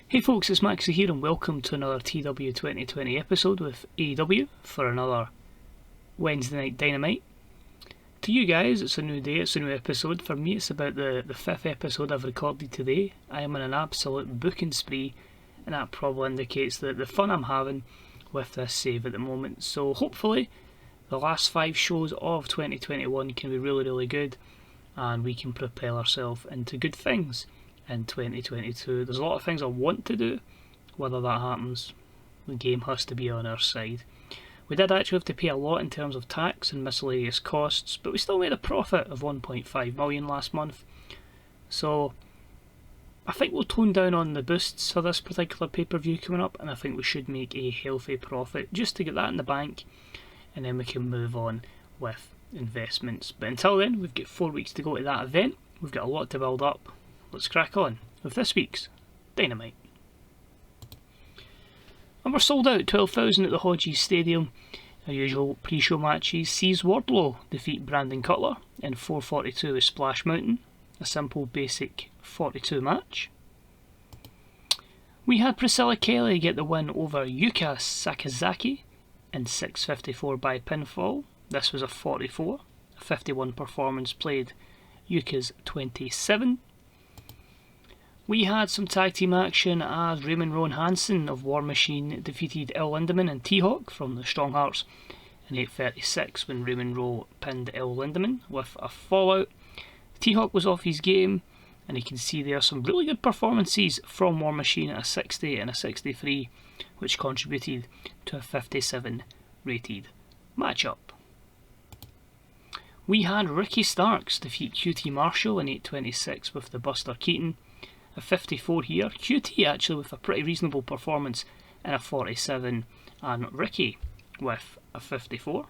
Hey folks, it's Maxie here and welcome to another TEW2020 episode with AEW for another Wednesday night Dynamite. To you guys, it's a new day, it's a new episode. For me, it's about the fifth episode I've recorded today. I am on an absolute booking spree, and that probably indicates the fun I'm having with this save at the moment. So hopefully, the last 5 shows of 2021 can be really, really good, and we can propel ourselves into good things in 2022. There's a lot of things I want to do. Whether that happens, the game has to be on our side. We did actually have to pay a lot in terms of tax and miscellaneous costs, but we still made a profit of 1.5 million last month. So I think we'll tone down on the boosts for this particular pay-per-view coming up, and I think we should make a healthy profit just to get that in the bank, and then we can move on with investments. But until then, we've got 4 weeks to go to that event. We've got a lot to build up. Let's crack on with this week's Dynamite. And we're sold out, 12,000 at the Hodges Stadium. Our usual pre-show matches sees Wardlow defeat Brandon Cutler in 4:42 with Splash Mountain, a simple basic 42 match. We had Priscilla Kelly get the win over Yuka Sakazaki in 6:54 by pinfall. This was a 44, a 51 performance played Yuka's 27. We had some tag team action as Raymond Rowan Hansen of War Machine defeated El Lindaman and T-Hawk from the Strong Hearts in 8:36 when Raymond Rowan pinned El Lindaman with a fallout. T-Hawk was off his game, and you can see there some really good performances from War Machine at a 60 and a 63, which contributed to a 57 rated matchup. We had Ricky Starks defeat QT Marshall in 8:26 with the Buster Keaton. A 54 here. QT actually with a pretty reasonable performance in a 47, and Ricky with a 54.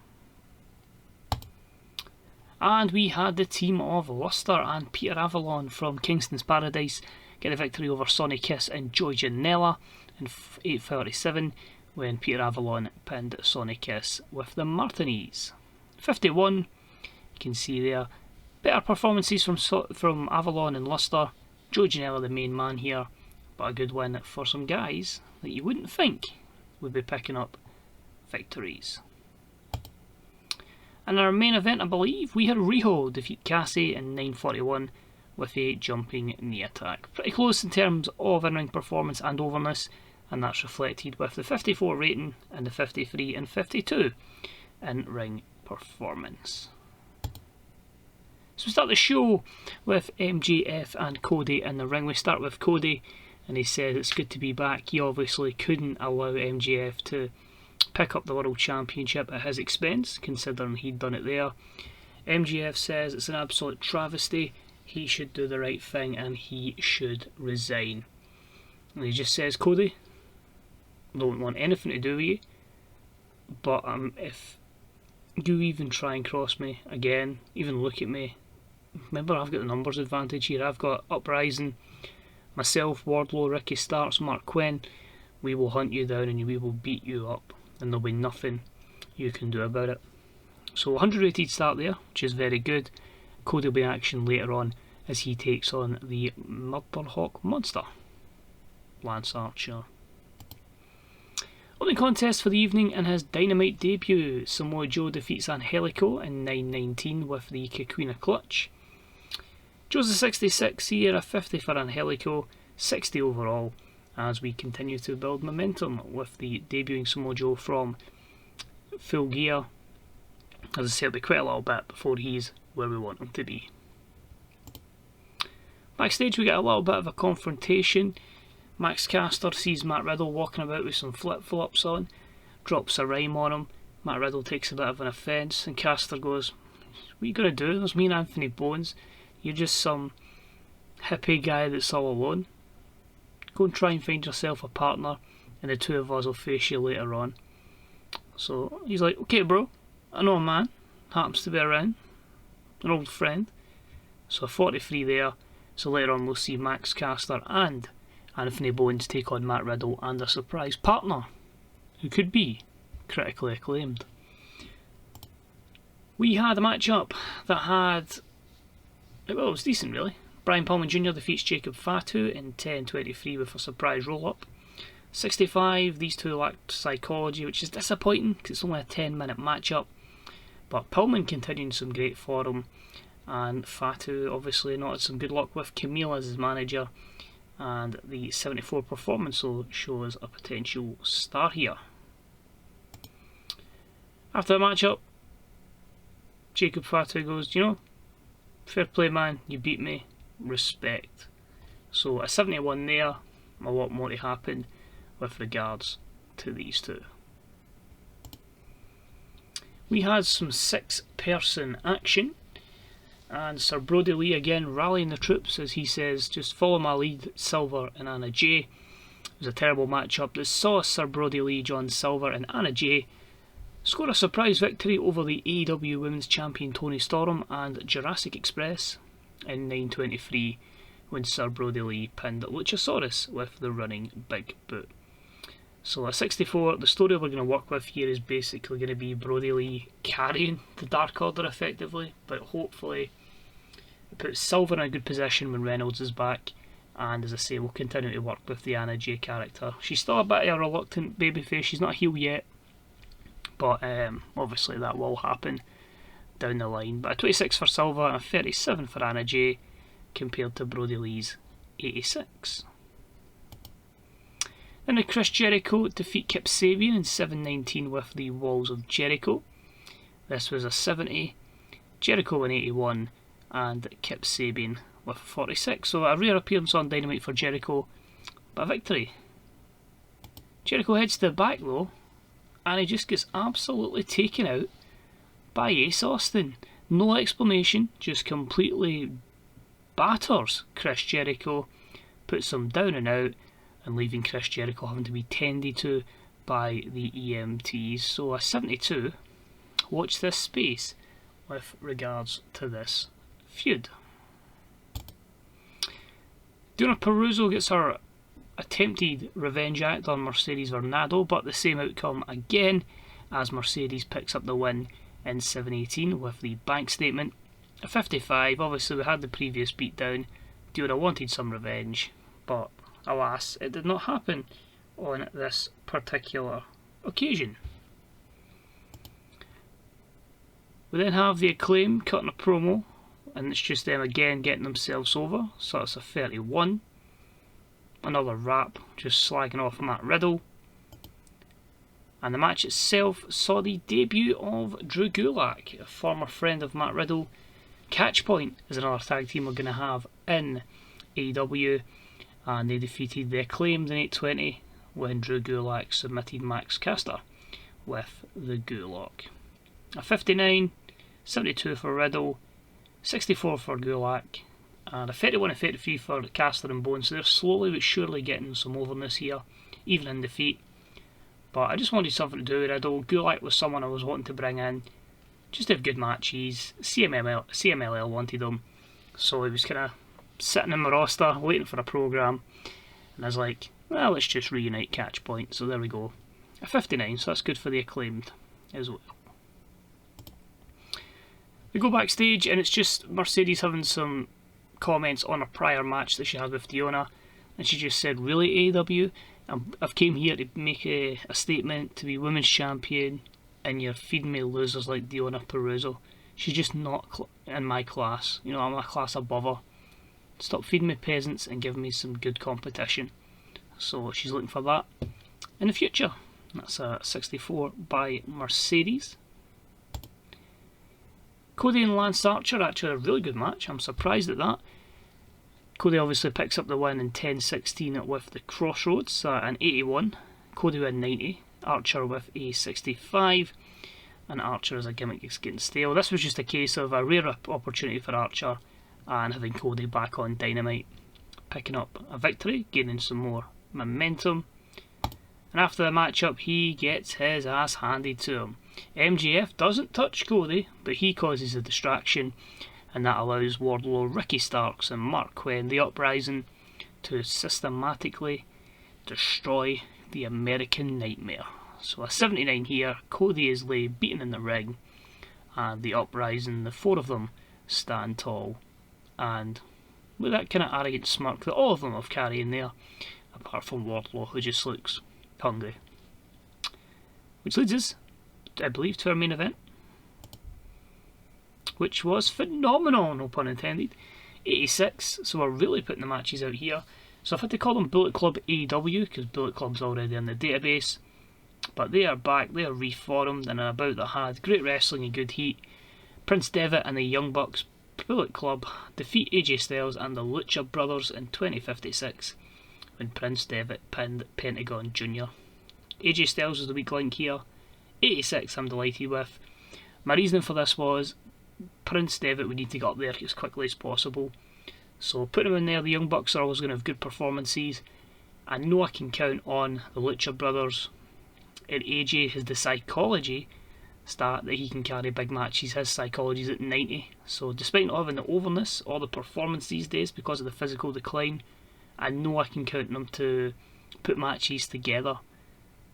And we had the team of Luster and Peter Avalon from Kingston's Paradise get a victory over Sonny Kiss and Joey Janela in 8:37 when Peter Avalon pinned Sonny Kiss with the Martinez. 51, you can see there, better performances from Avalon and Luster. Joey Janela the main man here, but a good win for some guys that you wouldn't think would be picking up victories. In our main event, I believe, we had Riho defeat Cassie in 9:41 with a jumping knee attack. Pretty close in terms of in-ring performance and overness, and that's reflected with the 54 rating and the 53 and 52 in-ring performance. So we start the show with MJF and Cody in the ring. We start with Cody, and he says it's good to be back. He obviously couldn't allow MJF to pick up the World Championship at his expense, considering he'd done it there. MJF says it's an absolute travesty. He should do the right thing and he should resign. And he just says, Cody, I don't want anything to do with you, but if you even try and cross me again, even look at me, remember I've got the numbers advantage here. I've got Uprising, myself, Wardlow, Ricky Starks, Mark Quinn. We will hunt you down and we will beat you up, and there'll be nothing you can do about it. So 100 rated start there, which is very good. Cody will be in action later on as he takes on the Murderhawk Monster, Lance Archer. Opening contest for the evening in his Dynamite debut, Samoa Joe defeats Angelico in 9:19 with the Kikuina Clutch. Joe's a 66 here, a 50 for Angelico, 60 overall, as we continue to build momentum with the debuting Samoa Joe from Full Gear. As I said, it'll be quite a little bit before he's where we want him to be. Backstage we get a little bit of a confrontation. Max Caster sees Matt Riddle walking about with some flip-flops on, drops a rhyme on him. Matt Riddle takes a bit of an offence, and Caster goes, what are you going to do? There's me and Anthony Bones. You're just some hippie guy that's all alone. Go and try and find yourself a partner, and the two of us will face you later on. So he's like, okay bro, I know a man, happens to be around, an old friend. So 43 there, so later on we'll see Max Caster and Anthony Bones take on Matt Riddle and a surprise partner, who could be critically acclaimed. We had a matchup that had, well, it was decent really. Brian Pillman Jr. defeats Jacob Fatu in 10:23 with a surprise roll-up. 65, these two lacked psychology, which is disappointing because it's only a 10-minute matchup. But Pillman continuing some great for him, and Fatu obviously not had some good luck with Camille as his manager, and the 74 performance will shows a potential star here. After the matchup, Jacob Fatu goes, you know, fair play man, you beat me, respect. So a 71 there, a lot more to happen with regards to these two. We had some 6-person action, and Sir Brody Lee again rallying the troops as he says, just follow my lead, Silver and Anna Jay. It was a terrible matchup that saw Sir Brody Lee, John Silver and Anna Jay score a surprise victory over the AEW Women's Champion Toni Storm and Jurassic Express in 9:23 when Sir Brody Lee pinned Luchasaurus with the running big boot. So at 64, the story we're going to work with here is basically going to be Brody Lee carrying the Dark Order effectively, but hopefully it puts Silver in a good position when Reynolds is back, and as I say, we'll continue to work with the Anna Jay character. She's still a bit of a reluctant babyface, she's not a heel yet, but obviously that will happen down the line. But a 26 for Silver and a 37 for Anna Jay compared to Brody Lee's 86. Then Chris Jericho defeat Kip Sabian in 7:19 with the Walls of Jericho. This was a 70, Jericho an 81 and Kip Sabian with a 46. So a rare appearance on Dynamite for Jericho, but a victory. Jericho heads to the back though, and he just gets absolutely taken out by Ace Austin. No explanation, just completely batters Chris Jericho, puts him down and out, and leaving Chris Jericho having to be tended to by the EMTs. So a 72. Watch this space with regards to this feud. Deonna Purrazzo gets her attempted revenge act on Mercedes Varnado, but the same outcome again as Mercedes picks up the win in 7:18 with the bank statement. A 55, obviously we had the previous beatdown. Deonna wanted some revenge, but alas, it did not happen on this particular occasion. We then have the Acclaim cutting a promo, and it's just them again getting themselves over, so it's a 31. Another rap, just slagging off Matt Riddle. And the match itself saw the debut of Drew Gulak, a former friend of Matt Riddle. Catchpoint is another tag team we're going to have in AEW, and they defeated the Acclaimed in 8:20 when Drew Gulak submitted Max Caster with the Gulak. A 59, 72 for Riddle, 64 for Gulak, and a 31 and 33 for Caster and Bones. So they're slowly but surely getting some overness here, even in defeat. But I just wanted something to do with Riddle. Gulak was someone I was wanting to bring in, just to have good matches. CMLL wanted him, so he was kind of sitting in my roster, waiting for a programme, and I was like, well, let's just reunite Catchpoint. So there we go. A 59, so that's good for the Acclaimed as well. We go backstage, and it's just Mercedes having some comments on a prior match that she had with Deonna, and she just said, really AEW? I've came here to make a statement, to be women's champion, and you're feeding me losers like Deonna Purrazzo. She's just not in my class. You know, I'm a class above her. Stop feeding me peasants and give me some good competition. So she's looking for that in the future. That's a 64 by Mercedes. Cody and Lance Archer, actually a really good match. I'm surprised at that. Cody obviously picks up the win in 10:16 with the Crossroads, an 81. Cody with a 90. Archer with a 65. And Archer as a gimmick is getting stale. This was just a case of a rare opportunity for Archer and having Cody back on Dynamite, picking up a victory, gaining some more momentum. And after the matchup, he gets his ass handed to him. MJF doesn't touch Cody, but he causes a distraction, and that allows Wardlow, Ricky Starks and Mark Quinn, the Uprising, to systematically destroy the American Nightmare. So a 79 here. Cody is laid beaten in the ring, and the Uprising, the four of them, stand tall and with that kind of arrogant smirk that all of them have carrying there, apart from Wardlow, who just looks hungry. Which leads us, I believe, to our main event, which was phenomenal, no pun intended. 86, so we're really putting the matches out here. So I've had to call them Bullet Club AEW, because Bullet Club's already in the database. But they are back, they are reformed, and are about that had great wrestling and good heat. Prince Devitt and the Young Bucks Bullet Club defeat AJ Styles and the Lucha Brothers in 2056, when Prince Devitt pinned Pentagon Jr. AJ Styles was the weak link here. 86 I'm delighted with. My reasoning for this was, Prince Devitt, we need to get up there as quickly as possible. So put him in there. The Young Bucks are always going to have good performances. I know I can count on the Lucha Brothers. And AJ has the psychology stat that he can carry big matches. His psychology is at 90. So despite not having the overness or the performance these days because of the physical decline, I know I can count on him to put matches together.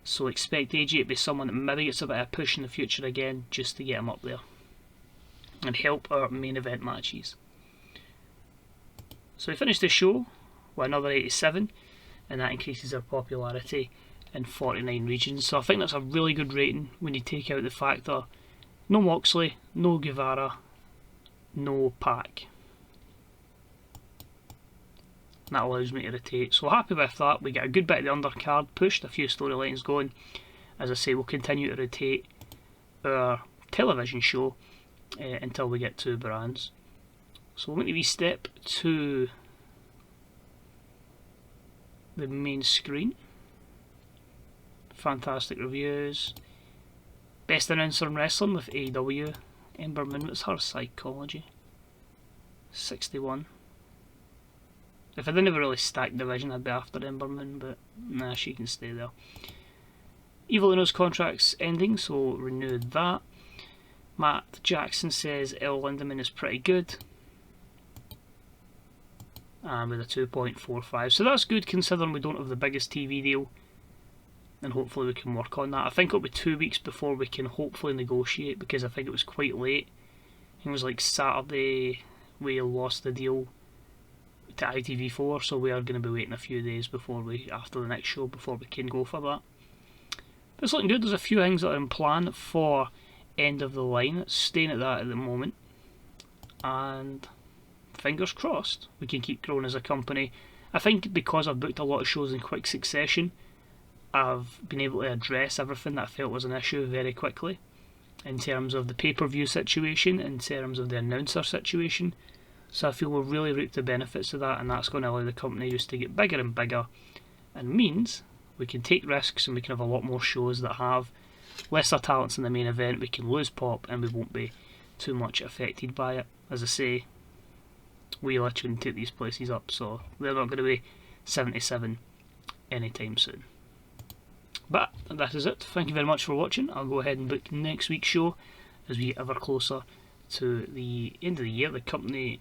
So expect AJ to be someone that maybe gets a bit of a push in the future again, just to get him up there and help our main event matches. So we finished the show with another 87, and that increases our popularity in 49 regions. So I think that's a really good rating when you take out the fact that no Moxley, no Guevara, no Pac. That allows me to rotate. So happy with that. We get a good bit of the undercard pushed, a few storylines going. As I say, we'll continue to rotate our television show until we get 2 brands. So we'll make a wee step to the main screen. Fantastic reviews. Best announcer in wrestling with AEW. Ember Moon, what's her psychology? 61. If I didn't have a really stacked division, I'd be after Ember Moon, but nah, she can stay there. Evil Uno's contract's ending, so renewed that. Matt Jackson says El Lindemann is pretty good, and with a 2.45, so that's good considering we don't have the biggest TV deal, and hopefully we can work on that. I think it'll be 2 weeks before we can hopefully negotiate, because I think it was quite late. It was like Saturday we lost the deal to ITV4, so we are going to be waiting a few days after the next show before we can go for that. But it's looking good. There's a few things that are in plan for end of the line. It's staying at that at the moment, and fingers crossed we can keep growing as a company. I think because I've booked a lot of shows in quick succession, I've been able to address everything that I felt was an issue very quickly, in terms of the pay-per-view situation, in terms of the announcer situation. So I feel we'll really reap the benefits of that, and that's going to allow the company just to get bigger and bigger, and means we can take risks and we can have a lot more shows that have lesser talents in the main event. We can lose pop and we won't be too much affected by it. As I say, we literally take these places up, so they're not going to be 77 anytime soon. But that is it. Thank you very much for watching. I'll go ahead and book next week's show as we get ever closer to the end of the year, the company,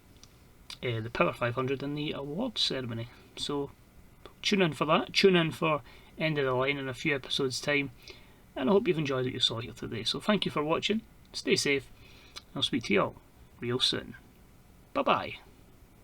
the Power 500 and the awards ceremony. So tune in for that. Tune in for End of the Line in a few episodes time, and I hope you've enjoyed what you saw here today. So thank you for watching. Stay safe. I'll speak to you all real soon. Bye bye.